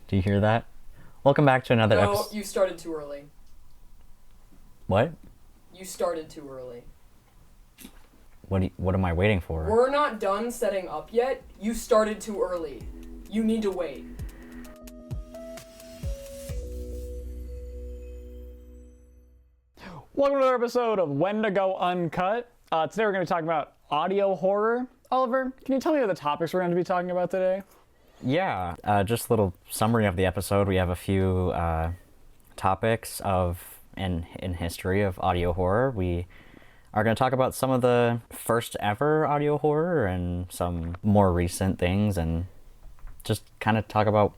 Do you hear that? Welcome back to another No, episode. you started too early. What? You started too early. What am I waiting for? We're not done setting up yet. You started too early. You need to wait. Welcome to another episode of Wendigo Uncut. Today we're going to be talking about audio horror. Oliver, can you tell me what the topics we're going to be talking about today? Yeah, just a little summary of the episode. We have a few topics in history of audio horror. We are going to talk about some of the first ever audio horror and some more recent things, and just kind of talk about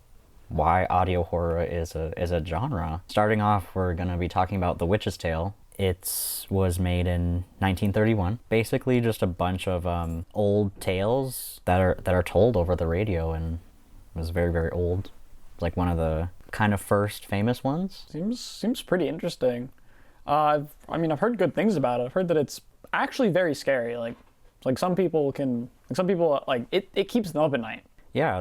why audio horror is a genre. Starting off, we're going to be talking about The Witch's Tale. It was made in 1931. Basically, just a bunch of old tales that are told over the radio, and it was very, very old. It's like one of the kind of first famous ones. Seems pretty interesting. I've heard good things about it. I've heard that it's actually very scary. Like some people it keeps them up at night. Yeah,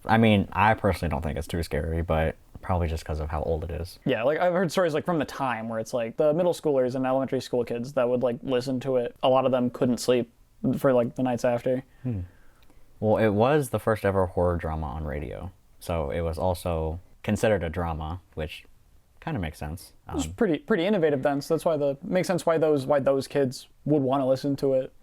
I personally don't think it's too scary, but probably just because of how old it is. Yeah, like I've heard stories like from the time where it's like the middle schoolers and elementary school kids that would like listen to it. A lot of them couldn't sleep for like the nights after. Well, it was the first ever horror drama on radio, so it was also considered a drama, which kind of makes sense. It was pretty innovative then, so that's why makes sense why those kids would want to listen to it.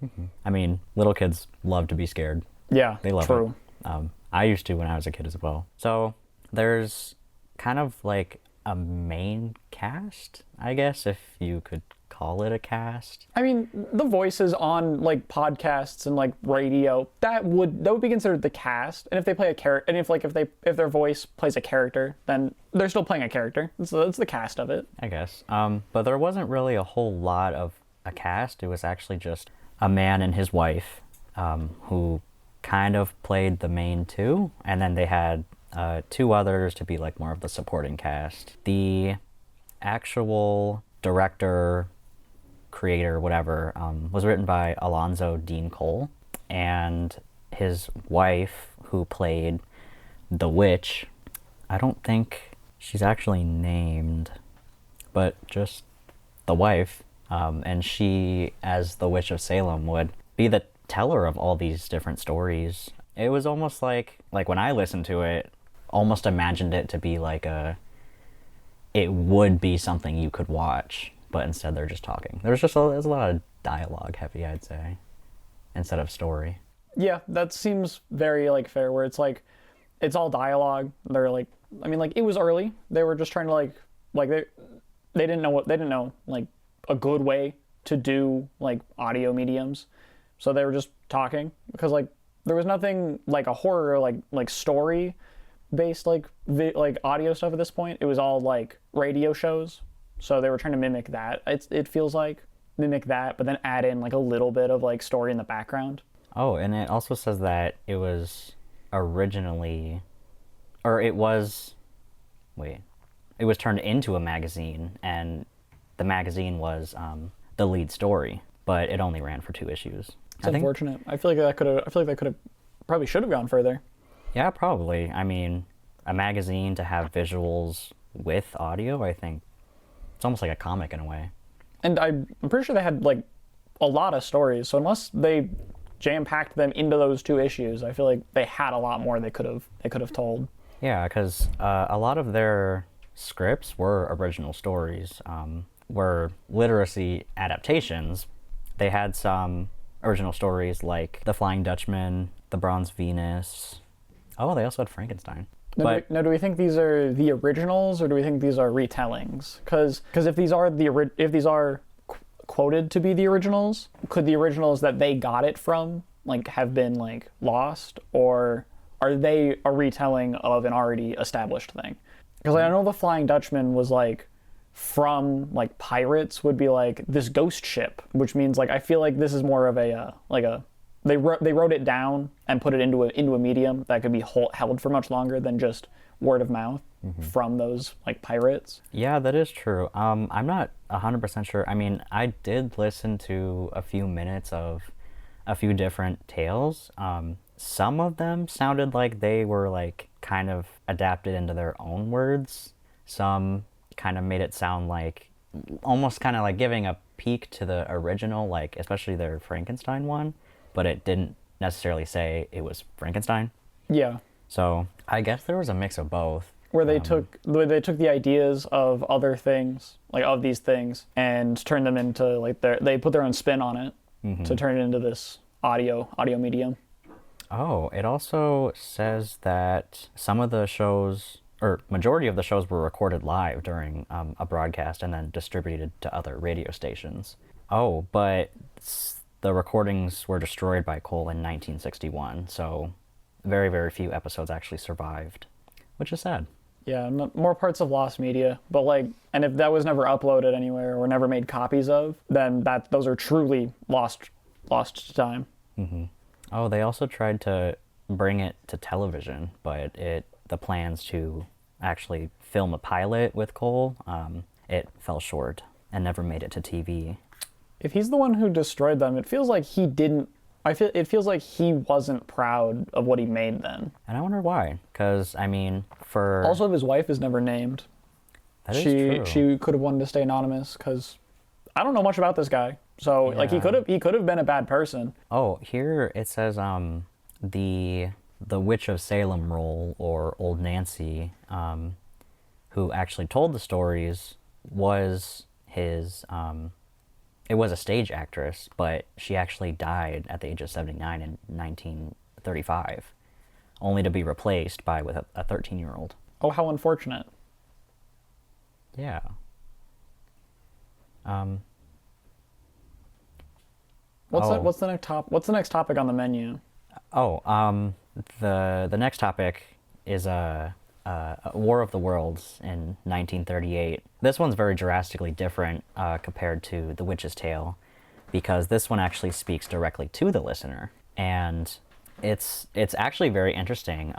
I mean, little kids love to be scared. Yeah, They love true. it. I used to when I was a kid as well. So there's kind of like a main cast, I guess, if you could call it a cast. I mean, the voices on like podcasts and like radio that would be considered the cast. And if they play a character, and if their voice plays a character, then they're still playing a character. So that's the cast of it. I guess. But there wasn't really a whole lot of a cast. It was actually just a man and his wife, who kind of played the main two, and then they had two others to be like more of the supporting cast. The actual director, creator, whatever, was written by Alonzo Dean Cole, and his wife, who played the witch, I don't think she's actually named, but just the wife, and she, as the Witch of Salem, would be the teller of all these different stories. It was almost like when I listened to it, almost imagined it to be like it would be something you could watch, but instead they're just talking. There's a lot of dialogue heavy, I'd say, instead of story. Yeah, that seems very like fair. Where it's like it's all dialogue. They're like, I mean, like it was early. They were just trying to like they didn't know like a good way to do like audio mediums, so they were just talking because like there was nothing like a horror like story based like audio stuff at this point. It was all like radio shows, so they were trying to mimic that. It feels like mimic that, but then add in like a little bit of like story in the background. Oh, and it also says that it was originally, or it was turned into a magazine, and the magazine was the lead story, but it only ran for 2 issues. It's unfortunate. I feel like that could have probably should have gone further. Yeah, probably. I mean, a magazine to have visuals with audio, I think it's almost like a comic in a way. And I'm pretty sure they had like a lot of stories, so unless they jam-packed them into those 2 issues, I feel like they had a lot more they could have told. Yeah, because a lot of their scripts were original stories, were literacy adaptations. They had some original stories like The Flying Dutchman, The Bronze Venus. Oh, they also had Frankenstein. Now, do we think these are the originals, or do we think these are retellings? Because if these are quoted to be the originals, could the originals that they got it from like have been like lost, or are they a retelling of an already established thing? Because I know the Flying Dutchman was like from like pirates, would be like this ghost ship, which means like I feel like this is more of they wrote it down and put it into a medium that could be held for much longer than just word of mouth from those like pirates. Yeah, that is true. I'm not 100% sure. I mean, I did listen to a few minutes of a few different tales. Some of them sounded like they were like kind of adapted into their own words. Some kind of made it sound like almost kind of like giving a peek to the original, like especially their Frankenstein one, but it didn't necessarily say it was Frankenstein. Yeah. So I guess there was a mix of both. Where they took the ideas of other things, like of these things, and turned them into like they put their own spin on it to turn it into this audio medium. Oh, it also says that some of the shows, or majority of the shows, were recorded live during a broadcast and then distributed to other radio stations. Oh, but the recordings were destroyed by Cole in 1961, so very, very few episodes actually survived, which is sad. Yeah, more parts of lost media, but like, and if that was never uploaded anywhere or never made copies of, then those are truly lost to time. Mm-hmm. Oh, they also tried to bring it to television, but the plans to actually film a pilot with Cole, it fell short and never made it to TV. If he's the one who destroyed them, it feels like he didn't. It feels like he wasn't proud of what he made then. And I wonder why, because I mean, also his wife is never named. That is true. She could have wanted to stay anonymous because I don't know much about this guy. So like he could have been a bad person. Oh, here it says the Witch of Salem role, or Old Nancy, who actually told the stories, was his it was a stage actress, but she actually died at the age of 79 in 1935, only to be replaced with a 13-year-old. Oh, how unfortunate. Yeah. What's the next topic on the menu? Oh, the next topic is a War of the Worlds in 1938. This one's very drastically different compared to The Witch's Tale, because this one actually speaks directly to the listener, and it's actually very interesting.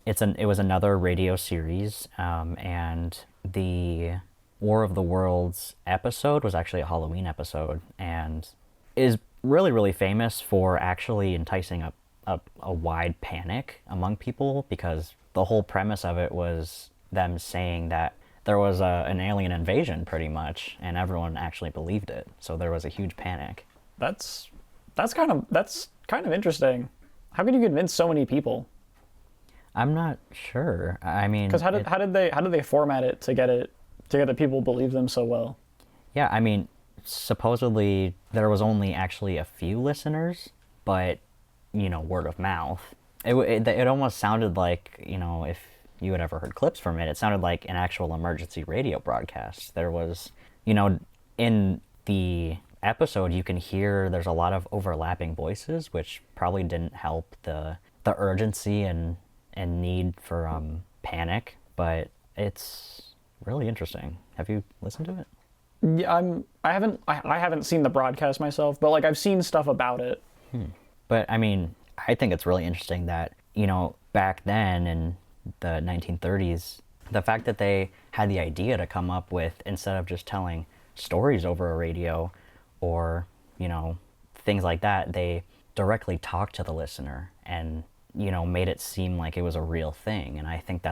It was another radio series, and the War of the Worlds episode was actually a Halloween episode, and is really, really famous for actually enticing a wide panic among people, because the whole premise of it was them saying that there was an alien invasion, pretty much, and everyone actually believed it. So there was a huge panic. That's kind of interesting. How could you convince so many people? I'm not sure. I mean, because how did they format it to get the people believe them so well? Yeah, I mean, supposedly there was only actually a few listeners, but word of mouth. It almost sounded like, if you had ever heard clips from it, it sounded like an actual emergency radio broadcast. There was, in the episode, you can hear there's a lot of overlapping voices, which probably didn't help the urgency and need for panic, but it's really interesting. Have you listened to it? Yeah, I haven't seen the broadcast myself, but like I've seen stuff about it. But I mean, I think it's really interesting that, back then in the 1930s, the fact that they had the idea to come up with, instead of just telling stories over a radio or, things like that, they directly talked to the listener and, made it seem like it was a real thing. And I think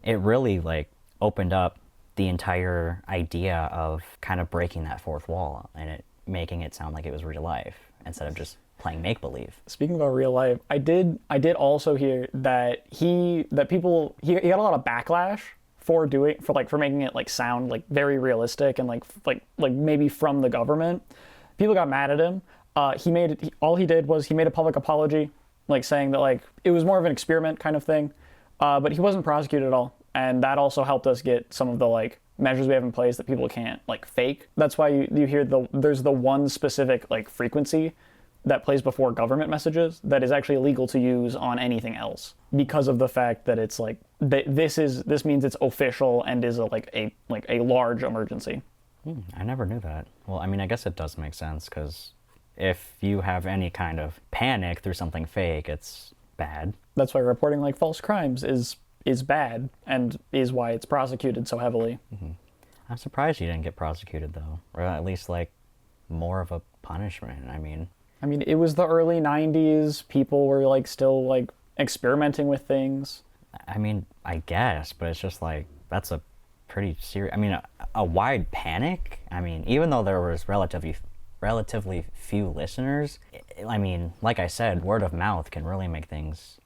it really like opened up the entire idea of kind of breaking that fourth wall and making it sound like it was real life instead of just playing make-believe. Speaking about real life, I did also hear that he got a lot of backlash for making it like sound like very realistic and like maybe from the government. People got mad at him. All he did was he made a public apology, like saying that like it was more of an experiment kind of thing, but he wasn't prosecuted at all, and that also helped us get some of the like measures we have in place that people can't like fake. That's why you hear there's the one specific like frequency that plays before government messages that is actually illegal to use on anything else, because of the fact that it's like this means it's official and is a large emergency. I never knew that. Well, I mean, I guess it does make sense, because if you have any kind of panic through something fake, it's bad. That's why reporting like false crimes is bad, and is why it's prosecuted so heavily. Mm-hmm. I'm surprised you didn't get prosecuted, though, or at least like more of a punishment. I mean, it was the early 90s. People were like still like experimenting with things. I mean, I guess, but it's just like, that's a pretty serious, I mean, a wide panic. I mean, even though there was relatively few listeners, I mean, like I said, word of mouth can really make things,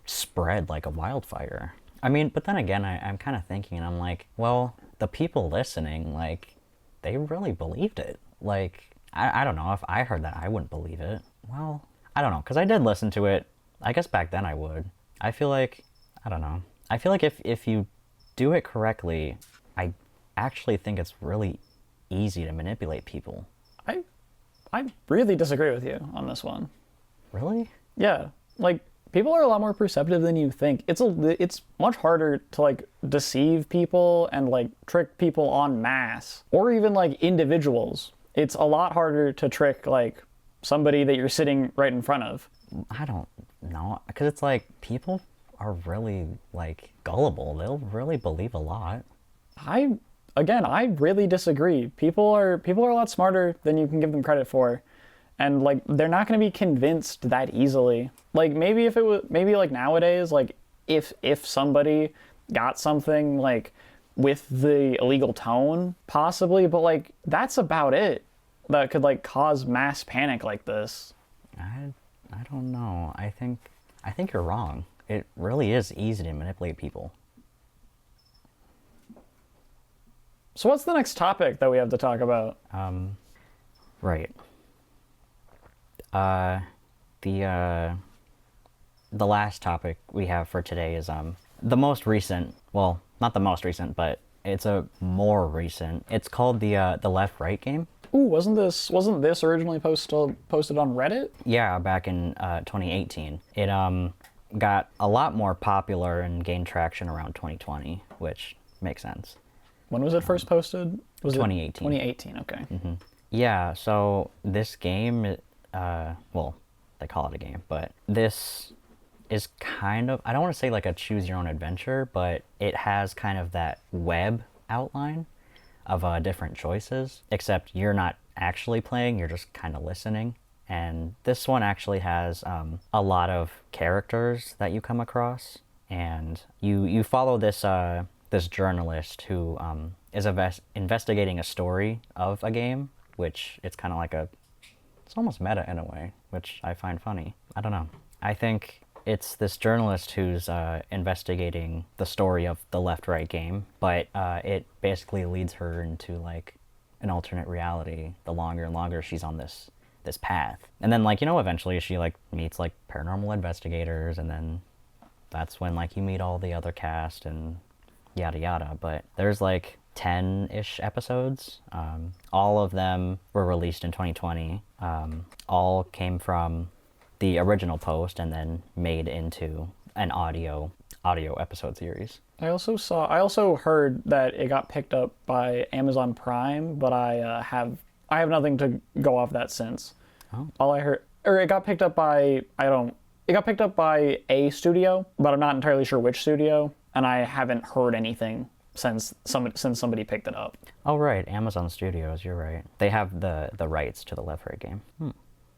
spread like a wildfire. I mean, but then again, I'm kind of thinking, and I'm like, well, the people listening, like, they really believed it. Like, I don't know, if I heard that, I wouldn't believe it. Well, I don't know, because I did listen to it. I guess back then I would. I feel like, I don't know. I feel like if you do it correctly, I actually think it's really easy to manipulate people. I really disagree with you on this one. Really? Yeah, like, people are a lot more perceptive than you think. It's much harder to, like, deceive people and, like, trick people en masse, or even, like, individuals. It's a lot harder to trick, like, somebody that you're sitting right in front of. I don't know, because it's like, people are really, like, gullible. They'll really believe a lot. I really disagree. People are a lot smarter than you can give them credit for. And, like, they're not going to be convinced that easily. Like, maybe like nowadays, like, if somebody got something, like, with the illegal tone, possibly, but, like, that's about it that could, like, cause mass panic like this. I don't know. I think you're wrong. It really is easy to manipulate people. So what's the next topic that we have to talk about? Right. The last topic we have for today is the most recent. Well, not the most recent, but it's a more recent. It's called the left right game. Ooh, wasn't this originally posted on Reddit? Yeah, back in 2018. It got a lot more popular and gained traction around 2020, which makes sense. When was it first posted? Was 2018. 2018, okay. Mm-hmm. Yeah, so this game, well, they call it a game, but this is kind of, I don't want to say like a choose your own adventure, but it has kind of that web outline of different choices, except you're not actually playing, you're just kind of listening. And this one actually has a lot of characters that you come across, and you follow this journalist who is investigating a story of a game, which it's kind of like it's almost meta in a way, which I find funny. I don't know. I think it's this journalist who's investigating the story of the left-right game, but it basically leads her into like an alternate reality the longer and longer she's on this path. And then, like, eventually she like meets like paranormal investigators, and then that's when like you meet all the other cast and yada yada. But there's like 10-ish episodes. All of them were released in 2020. All came from the original post and then made into an audio episode series. I also heard that it got picked up by Amazon Prime, but I have nothing to go off that since. Oh. All I heard, or it got picked up by, it got picked up by a studio, but I'm not entirely sure which studio, and I haven't heard anything since somebody picked it up. Oh right, Amazon Studios, you're right. They have the rights to the Left Right game.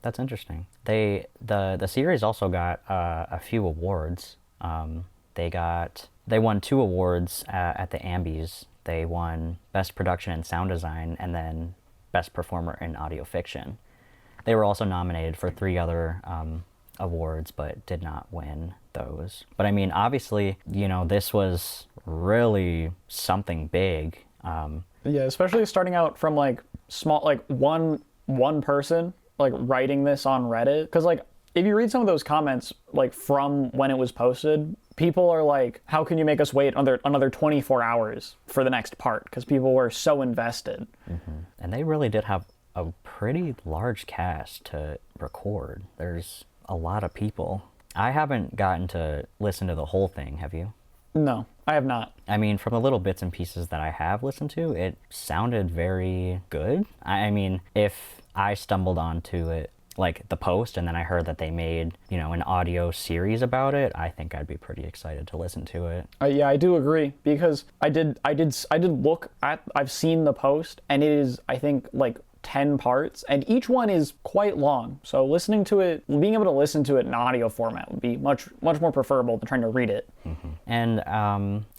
That's interesting. The series also got a few awards. They won 2 awards at the Ambies. They won Best Production and Sound Design, and then Best Performer in Audio Fiction. They were also nominated for 3 other awards, but did not win those. But I mean, obviously, this was really something big. Yeah, especially starting out from like small, like one person like writing this on Reddit, because like if you read some of those comments like from when it was posted, people are like, how can you make us wait another 24 hours for the next part? Because people were so invested. Mm-hmm. And they really did have a pretty large cast to record. There's a lot of people. I haven't gotten to listen to the whole thing, have you? No, I have not. I mean, from the little bits and pieces that I have listened to, it sounded very good. I mean, if I stumbled onto it, like the post, and then I heard that they made, an audio series about it, I think I'd be pretty excited to listen to it. Yeah, I do agree, because I did look at, I've seen the post, and it is, I think, like 10 parts, and each one is quite long. So listening to it, being able to listen to it in audio format would be much more preferable than trying to read it. And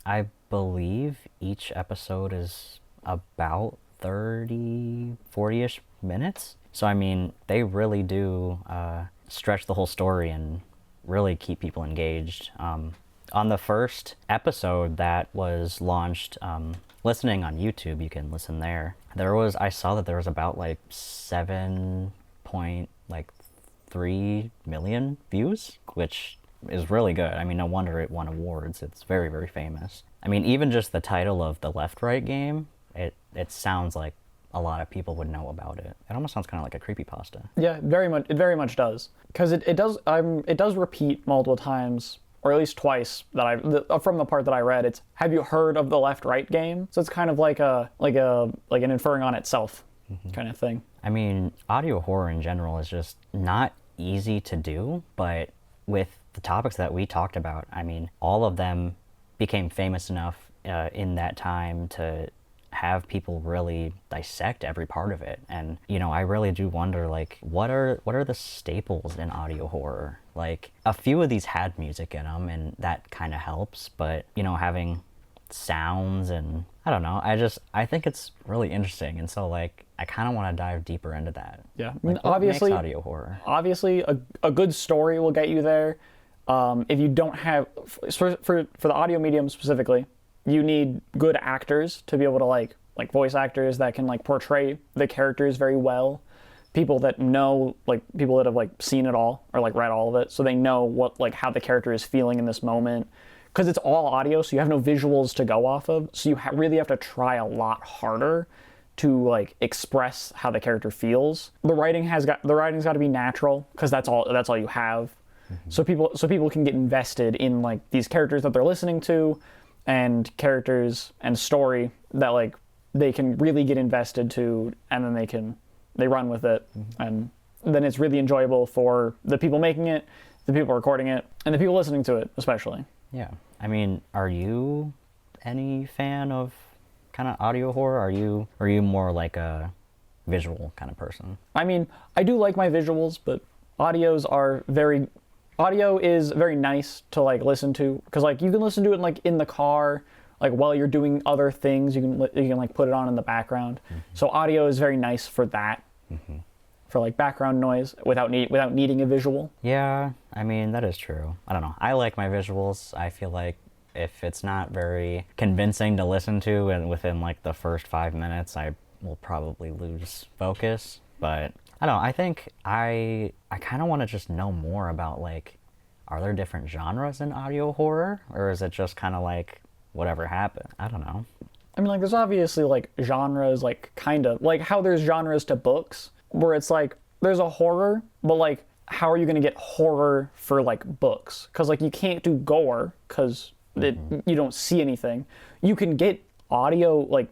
I believe each episode is about 30, 40-ish minutes. So, I mean, they really do stretch the whole story and really keep people engaged. On the first episode that was launched, listening on YouTube, you can listen there. I saw that there was about like 7.3 million views, which is really good. I mean, no wonder it won awards. It's very, very famous. I mean, even just the title of the Left-Right game, it sounds like a lot of people would know about it. It almost sounds kind of like a creepypasta. Yeah, very much. It very much does, because it does. It does repeat multiple times, or at least twice from the part that I read. It's, have you heard of the Left-Right game? So it's kind of like an inferring on itself kind of thing. I mean, audio horror in general is just not easy to do, but with the topics that we talked about, I mean, all of them became famous enough in that time to have people really dissect every part of it. And, you know, I really do wonder, like, what are the staples in audio horror? Like, a few of these had music in them, and that kind of helps, but, you know, having sounds and, I don't know, I think it's really interesting, and so, like, I kind of want to dive deeper into that. Yeah, I Like, mean, what obviously, makes audio horror? Obviously, a good story will get you there. If you don't have, for the audio medium specifically, you need good actors to be able to like voice actors that can like portray the characters very well. People that know, like people that have like seen it all or like read all of it, so they know what like how the character is feeling in this moment. Because it's all audio, so you have no visuals to go off of. So you really have to try a lot harder to like express how the character feels. The writing's got to be natural, because that's all you have. So people can get invested in like these characters that they're listening to, and characters and story that like they can really get invested to, and then they run with it, and then it's really enjoyable for the people making it, the people recording it, and the people listening to it especially. Yeah. I mean, are you any fan of kind of audio horror? Are you more like a visual kind of person? I mean, I do like my visuals, but audio is very nice to like listen to, because like you can listen to it like in the car, like while you're doing other things, you can like put it on in the background. So audio is very nice for that, for like background noise without needing a visual. Yeah, I mean, that is true. I don't know. I like my visuals. I feel like if it's not very convincing to listen to, and within like the first 5 minutes, I will probably lose focus. But I don't know. I think I kind of want to just know more about, like, are there different genres in audio horror, or is it just kind of like whatever happened? I don't know. I mean, like, there's obviously like genres, like kind of like how there's genres to books, where it's like there's a horror, but like how are you going to get horror for like books? Because like you can't do gore because you don't see anything. You can get audio like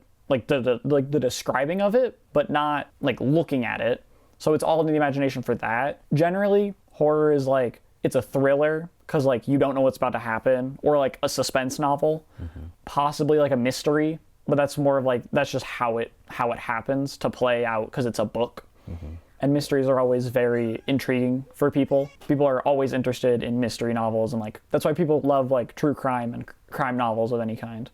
the describing of it, but not like looking at it. So it's all in the imagination for that. Generally, horror is like, it's a thriller because like you don't know what's about to happen, or like a suspense novel, possibly like a mystery, but that's more of like, that's just how it happens to play out because it's a book. And mysteries are always very intriguing for people. People are always interested in mystery novels, and like that's why people love like true crime and crime novels of any kind.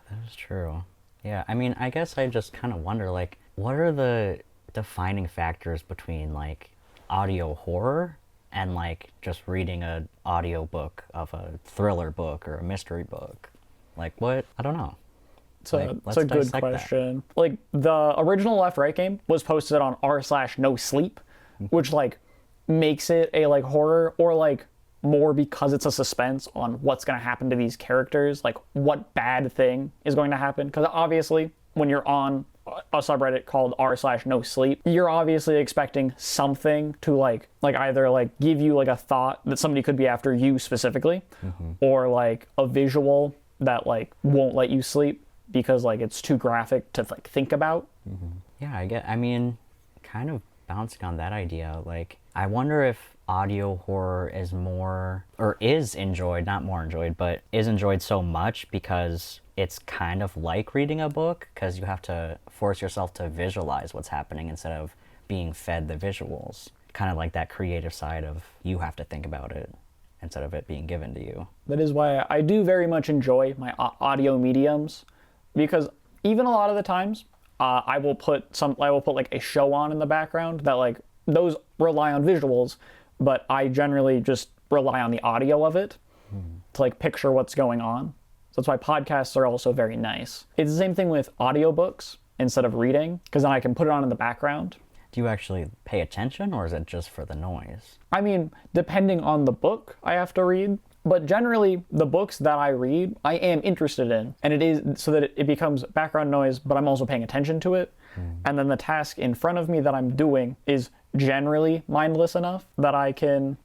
That is true. Yeah, I mean, I guess I just kind of wonder, like, what are the defining factors between like audio horror and like just reading an audio book of a thriller book or a mystery book? Like, what? I don't know. It's a good question. That. Like, the original Left-Right game was posted on r/no-sleep, which like makes it a like horror, or like more because it's a suspense on what's going to happen to these characters, like what bad thing is going to happen. Because obviously when you're on a subreddit called r/no-sleep, you're obviously expecting something to like either like give you like a thought that somebody could be after you specifically, or like a visual that like won't let you sleep because like it's too graphic to like think about. Yeah, I mean, kind of bouncing on that idea, like I wonder if audio horror is more, or is enjoyed, not more enjoyed, but is enjoyed so much because it's kind of like reading a book, because you have to force yourself to visualize what's happening instead of being fed the visuals. Kind of like that creative side of you have to think about it instead of it being given to you. That is why I do very much enjoy my audio mediums, because even a lot of the times I will put like a show on in the background that like those rely on visuals, but I generally just rely on the audio of it to like picture what's going on. So that's why podcasts are also very nice. It's the same thing with audiobooks instead of reading, because then I can put it on in the background. Do you actually pay attention, or is it just for the noise? I mean, depending on the book I have to read, but generally the books that I read, I am interested in, and it is so that it becomes background noise, but I'm also paying attention to it. And then the task in front of me that I'm doing is generally mindless enough that I can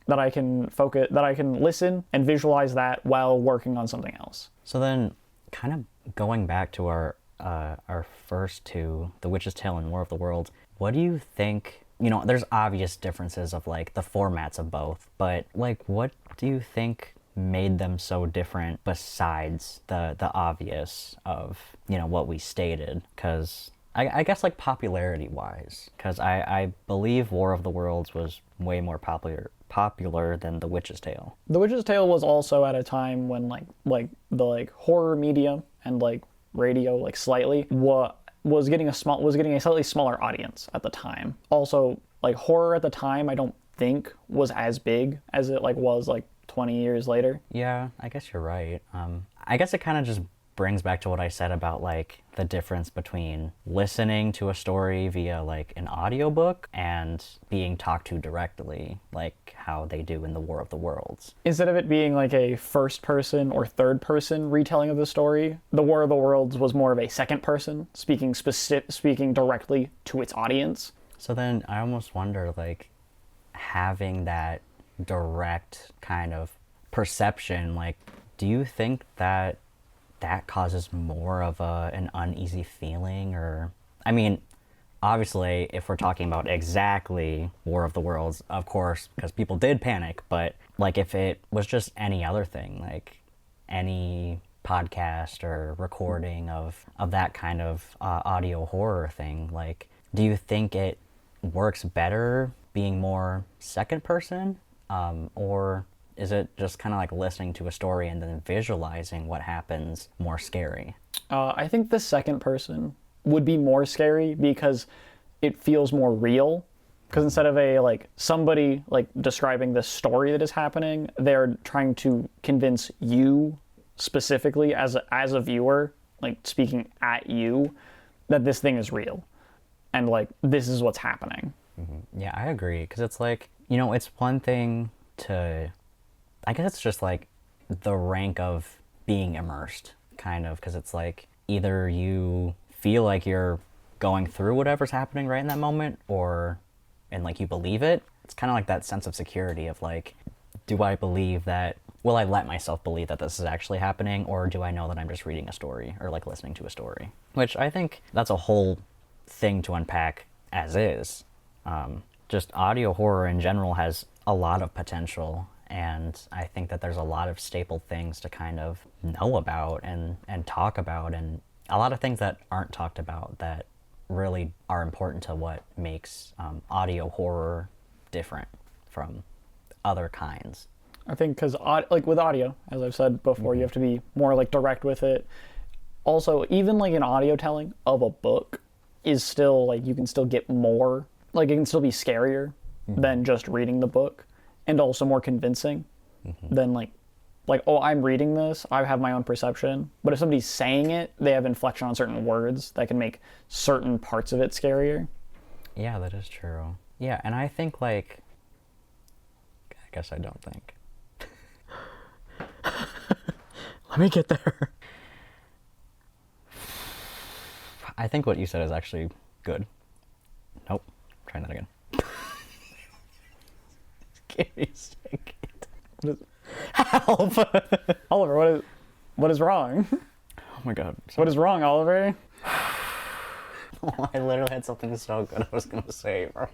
focus, that I can listen and visualize that while working on something else. So then, kind of going back to our first two, The Witch's Tale and War of the Worlds, what do you think, there's obvious differences of like the formats of both, but like what do you think made them so different besides the obvious of, what we stated? Because I guess like popularity wise, because I believe War of the Worlds was way more popular than The Witch's Tale. The Witch's Tale was also at a time when like the horror medium and like radio like slightly was getting a slightly smaller audience at the time. Also, like horror at the time I don't think was as big as it like was like 20 years later. Yeah, I guess you're right. I guess it kind of just brings back to what I said about like the difference between listening to a story via like an audiobook and being talked to directly, like how they do in the War of the Worlds. Instead of it being like a first person or third person retelling of the story, the War of the Worlds was more of a second person speaking directly to its audience. So then I almost wonder, like, having that direct kind of perception, like, do you think that causes more of an uneasy feeling? Or, I mean, obviously, if we're talking about exactly War of the Worlds, of course, because people did panic, but like if it was just any other thing, like any podcast or recording of that kind of audio horror thing, like, do you think it works better being more second person, or is it just kind of like listening to a story and then visualizing what happens more scary? I think the second person would be more scary because it feels more real. Because instead of somebody like describing the story that is happening, they're trying to convince you specifically as a viewer, like speaking at you, that this thing is real and like this is what's happening. Mm-hmm. Yeah, I agree. Because it's like, it's one thing to, I guess it's just like the rank of being immersed, kind of, because it's like either you feel like you're going through whatever's happening right in that moment, and like you believe it. It's kind of like that sense of security of like, do I believe that, will I let myself believe that this is actually happening, or do I know that I'm just reading a story or like listening to a story? Which I think that's a whole thing to unpack as is. Just audio horror in general has a lot of potential, and I think that there's a lot of staple things to kind of know about and talk about, and a lot of things that aren't talked about that really are important to what makes audio horror different from other kinds. I think because like with audio, as I've said before, you have to be more like direct with it. Also, even like an audio telling of a book is still like, you can still get more, like it can still be scarier than just reading the book, and also more convincing than like, oh, I'm reading this, I have my own perception. But if somebody's saying it, they have inflection on certain words that can make certain parts of it scarier. Yeah, that is true. Yeah, and I think like, I guess I don't think. Let me get there. I think what you said is actually good. Nope. Try that again. Give me a second. Help! Oliver, what is wrong? Oh my god. What is wrong, Oliver? Oh, I literally had something so good I was gonna say, bro.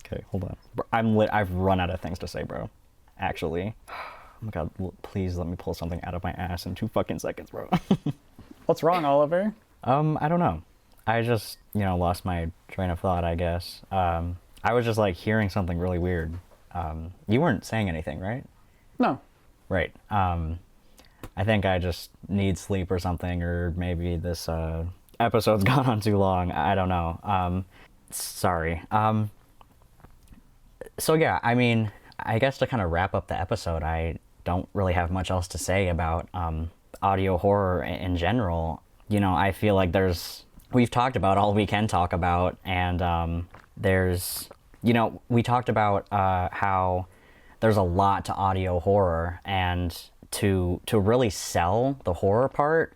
Okay, hold on. I've run out of things to say, bro. Actually. Oh my god, please let me pull something out of my ass in 2 fucking seconds, bro. What's wrong, Oliver? I don't know. I just, lost my train of thought, I guess. I was just like hearing something really weird. You weren't saying anything, right? No. Right. I think I just need sleep or something, or maybe this episode's gone on too long. I don't know. Sorry. So yeah, I mean, I guess to kind of wrap up the episode, I don't really have much else to say about audio horror in general. I feel like we've talked about all we can talk about, and we talked about how there's a lot to audio horror, and to really sell the horror part,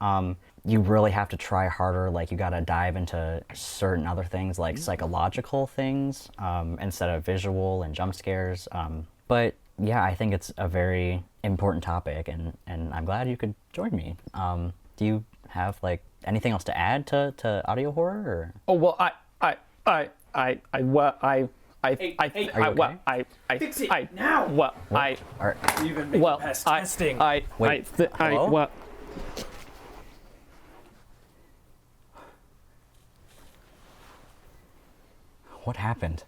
you really have to try harder. Like, you gotta dive into certain other things, like psychological things, instead of visual and jump scares. But yeah, I think it's a very important topic, and I'm glad you could join me. Do you have like anything else to add to audio horror? Or? Oh well, Fix it now. You've been making past testing. What happened?